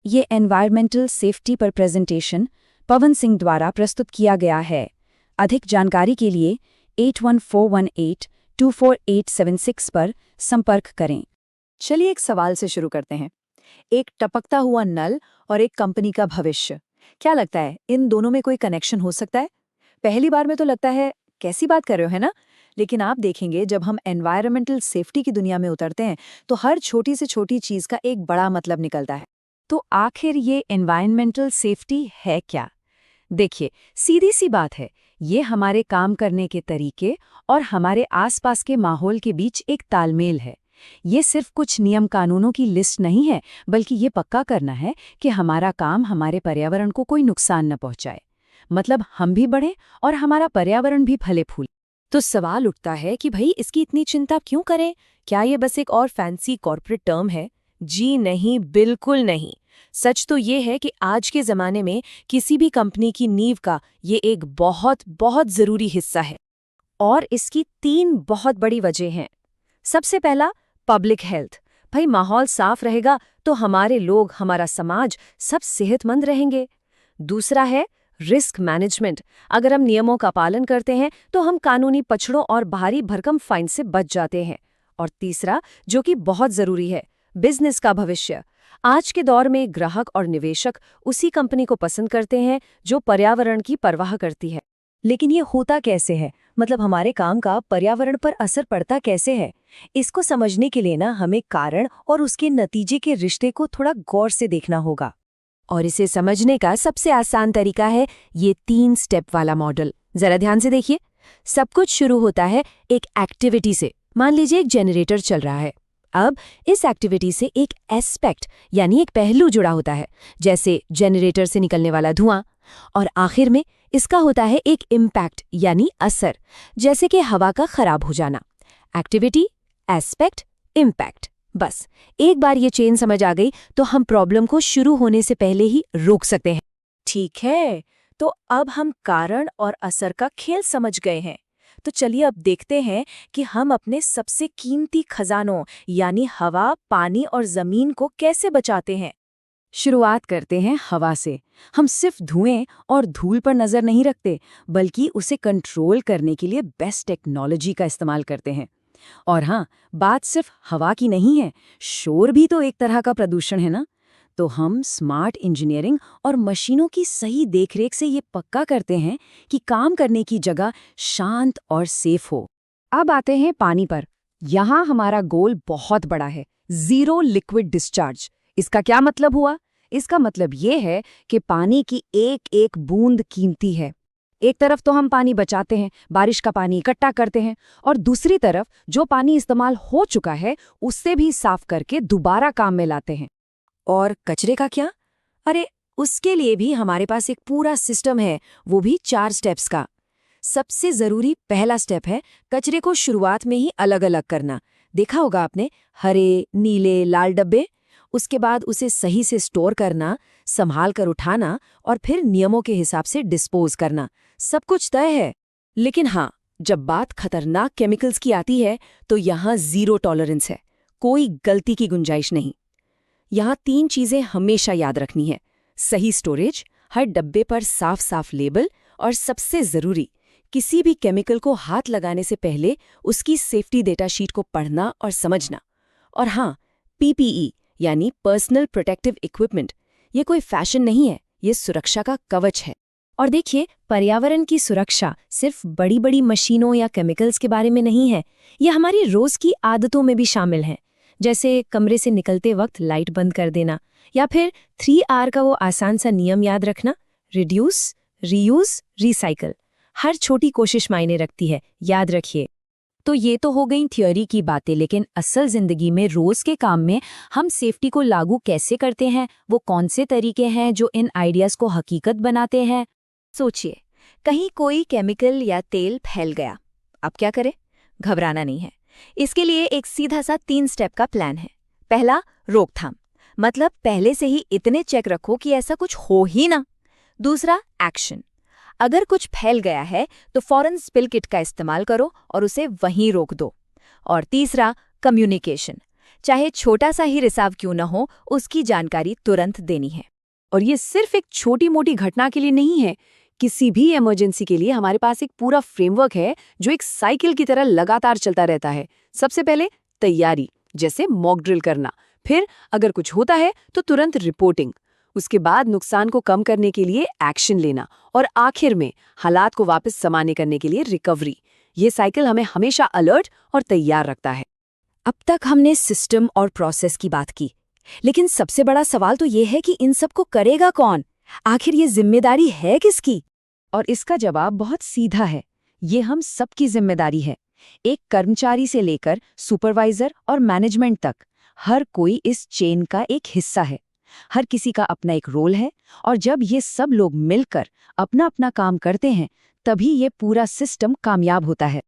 ये environmental safety पर presentation Pawan Singh द्वारा प्रस्तुत किया गया है। अधिक जानकारी के लिए 8141824876 पर संपर्क करें। चलिए एक सवाल से शुरू करते हैं। एक टपकता हुआ नल और एक कंपनी का भविष्य, क्या लगता है इन दोनों में कोई कनेक्शन हो सकता है? पहली बार में तो लगता है कैसी बात कर रहे हो, है ना? लेकिन आप देखेंगे जब हम एनवायरमेंटल सेफ्टी की दुनिया में उतरते हैं तो हर छोटी से छोटी चीज का एक बड़ा मतलब निकलता है। तो आखिर ये एनवायरमेंटल सेफ्टी है क्या? देखिए, सीधी सी बात है, ये हमारे काम करने के तरीके और हमारे आसपास के माहौल के बीच एक तालमेल है। ये सिर्फ कुछ नियम कानूनों की लिस्ट नहीं है, बल्कि ये पक्का करना है कि हमारा काम हमारे पर्यावरण को कोई नुकसान न पहुंचाए। मतलब हम भी बढ़ें और हमारा पर्यावरण भी फले फूले। तो सवाल उठता है कि भाई इसकी इतनी चिंता क्यों करें? क्या ये बस एक और फैंसी कॉर्पोरेट टर्म है? जी नहीं, बिल्कुल नहीं। सच तो ये है कि आज के जमाने में किसी भी कंपनी की नींव का ये एक बहुत बहुत जरूरी हिस्सा है। और इसकी 3 बहुत बड़ी वजह हैं। सबसे पहला, पब्लिक हेल्थ। भाई माहौल साफ रहेगा तो हमारे लोग, हमारा समाज सब सेहतमंद रहेंगे। दूसरा है रिस्क मैनेजमेंट। अगर हम नियमों का पालन करते हैं तो हम कानूनी पछड़ों और भारी भरकम फाइन से बच जाते हैं। और तीसरा, जो कि बहुत जरूरी है, बिजनेस का भविष्य। आज के दौर में ग्राहक और निवेशक उसी कंपनी को पसंद करते हैं जो पर्यावरण की परवाह करती है। लेकिन ये होता कैसे है? मतलब हमारे काम का पर्यावरण पर असर पड़ता कैसे है? इसको समझने के लिए ना हमें कारण और उसके नतीजे के रिश्ते को थोड़ा गौर से देखना होगा। और इसे समझने का सबसे आसान तरीका है ये 3 स्टेप वाला मॉडल। जरा ध्यान से देखिए। सब कुछ शुरू होता है एक एक्टिविटी से। मान लीजिए एक जनरेटर चल रहा है। अब इस एक्टिविटी से एक एस्पेक्ट यानी एक पहलू जुड़ा होता है, जैसे जनरेटर से निकलने वाला धुआं। और आखिर में इसका होता है एक इम्पैक्ट यानी असर, जैसे कि हवा का खराब हो जाना। Activity, aspect, impact. बस एक बार ये चेन समझ आ गई तो हम प्रॉब्लम को शुरू होने से पहले ही रोक सकते हैं। ठीक है, तो अब हम कारण और असर का खेल समझ गए हैं। तो चलिए अब देखते हैं कि हम अपने सबसे कीमती खजानों यानी हवा, पानी और जमीन को कैसे बचाते हैं। शुरुआत करते हैं हवा से। हम सिर्फ धुएं और धूल पर नजर नहीं रखते, बल्कि उसे कंट्रोल करने के लिए बेस्ट टेक्नोलॉजी का इस्तेमाल करते हैं। और हाँ, बात सिर्फ हवा की नहीं है, शोर भी तो एक तरह का प्रदूषण है ना। तो हम स्मार्ट इंजीनियरिंग और मशीनों की सही देखरेख से ये पक्का करते हैं कि काम करने की जगह शांत और सेफ हो। अब आते हैं पानी पर। यहाँ हमारा गोल बहुत बड़ा है, जीरो लिक्विड डिस्चार्ज। इसका क्या मतलब हुआ? इसका मतलब ये है कि पानी की एक एक बूंद कीमती है। एक तरफ तो हम पानी बचाते हैं, बारिश का पानी इकट्ठा करते हैं, और दूसरी तरफ जो पानी इस्तेमाल हो चुका है उससे भी साफ करके दोबारा काम में लाते हैं। और कचरे का क्या? अरे उसके लिए भी हमारे पास एक पूरा सिस्टम है, वो भी 4 स्टेप्स का। सबसे जरूरी पहला स्टेप है कचरे को शुरुआत में ही अलग अलग करना। देखा होगा आपने, हरे, नीले, लाल डब्बे। उसके बाद उसे सही से स्टोर करना, संभाल कर उठाना और फिर नियमों के हिसाब से डिस्पोज करना। सब कुछ तय है। लेकिन हाँ, जब बात खतरनाक केमिकल्स की आती है तो यहाँ जीरो टॉलरेंस है, कोई गलती की गुंजाइश नहीं। यहाँ 3 चीजें हमेशा याद रखनी है: सही स्टोरेज, हर डब्बे पर साफ साफ लेबल, और सबसे जरूरी, किसी भी केमिकल को हाथ लगाने से पहले उसकी सेफ्टी डेटा शीट को पढ़ना और समझना। और हाँ, पीपीई यानी पर्सनल प्रोटेक्टिव इक्विपमेंट, ये कोई फैशन नहीं है, ये सुरक्षा का कवच है। और देखिए, पर्यावरण की सुरक्षा सिर्फ बड़ी बड़ी मशीनों या केमिकल्स के बारे में नहीं है, ये हमारी रोज की आदतों में भी शामिल है। जैसे कमरे से निकलते वक्त लाइट बंद कर देना, या फिर 3R का वो आसान सा नियम याद रखना: रिड्यूस, रीयूज, रिसाइकल। हर छोटी कोशिश मायने रखती है, याद रखिए। तो ये तो हो गई थियोरी की बातें, लेकिन असल जिंदगी में रोज के काम में हम सेफ्टी को लागू कैसे करते हैं? वो कौन से तरीके हैं जो इन आइडियाज को हकीकत बनाते हैं? सोचिए, कहीं कोई केमिकल या तेल फैल गया, अब क्या करें? घबराना नहीं है। इसके लिए एक सीधा सा 3 स्टेप का प्लान है। पहला, रोकथाम, मतलब पहले से ही इतने चेक रखो कि ऐसा कुछ हो ही ना। दूसरा, एक्शन, अगर कुछ फैल गया है तो फौरन स्पिल किट का इस्तेमाल करो और उसे वहीं रोक दो। और तीसरा, कम्युनिकेशन, चाहे छोटा सा ही रिसाव क्यों न हो, उसकी जानकारी तुरंत देनी है। और ये सिर्फ एक छोटी मोटी घटना के लिए नहीं है, किसी भी इमरजेंसी के लिए हमारे पास एक पूरा फ्रेमवर्क है जो एक साइकिल की तरह लगातार चलता रहता है। सबसे पहले तैयारी, जैसे मॉक ड्रिल करना, फिर अगर कुछ होता है तो तुरंत रिपोर्टिंग, उसके बाद नुकसान को कम करने के लिए एक्शन लेना, और आखिर में हालात को वापस सामान्य करने के लिए रिकवरी। ये साइकिल हमें हमेशा अलर्ट और तैयार रखता है। अब तक हमने सिस्टम और प्रोसेस की बात की, लेकिन सबसे बड़ा सवाल तो ये है कि इन सबको करेगा कौन? आखिर ये जिम्मेदारी है किसकी? और इसका जवाब बहुत सीधा है, ये हम सबकी जिम्मेदारी है। एक कर्मचारी से लेकर सुपरवाइजर और मैनेजमेंट तक, हर कोई इस चेन का एक हिस्सा है। हर किसी का अपना एक रोल है, और जब ये सब लोग मिलकर अपना अपना काम करते हैं, तभी ये पूरा सिस्टम कामयाब होता है।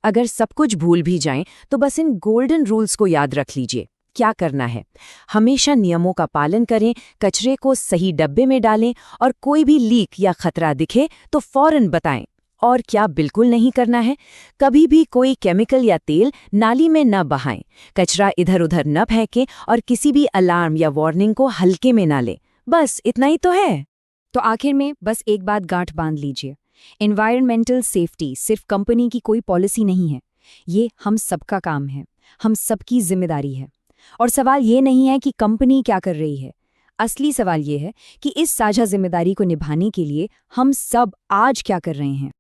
अगर सब कुछ भूल भी जाएं, तो बस इन गोल्डन रूल्स को याद रख लीजिए। क्या करना है? हमेशा नियमों का पालन करें, कचरे को सही डब्बे में डालें, और कोई भी लीक या खतरा दिखे तो फौरन बताएं। और क्या बिल्कुल नहीं करना है? कभी भी कोई केमिकल या तेल नाली में न बहाएं, कचरा इधर उधर न फेंकें, और किसी भी अलार्म या वार्निंग को हल्के में ना लें। बस इतना ही तो है। तो आखिर में बस एक बात गांठ बांध लीजिए, एनवायरमेंटल सेफ्टी सिर्फ कंपनी की कोई पॉलिसी नहीं है, ये हम सबका काम है, हम सबकी जिम्मेदारी है। और सवाल ये नहीं है कि कंपनी क्या कर रही है, असली सवाल ये है कि इस साझा जिम्मेदारी को निभाने के लिए हम सब आज क्या कर रहे हैं।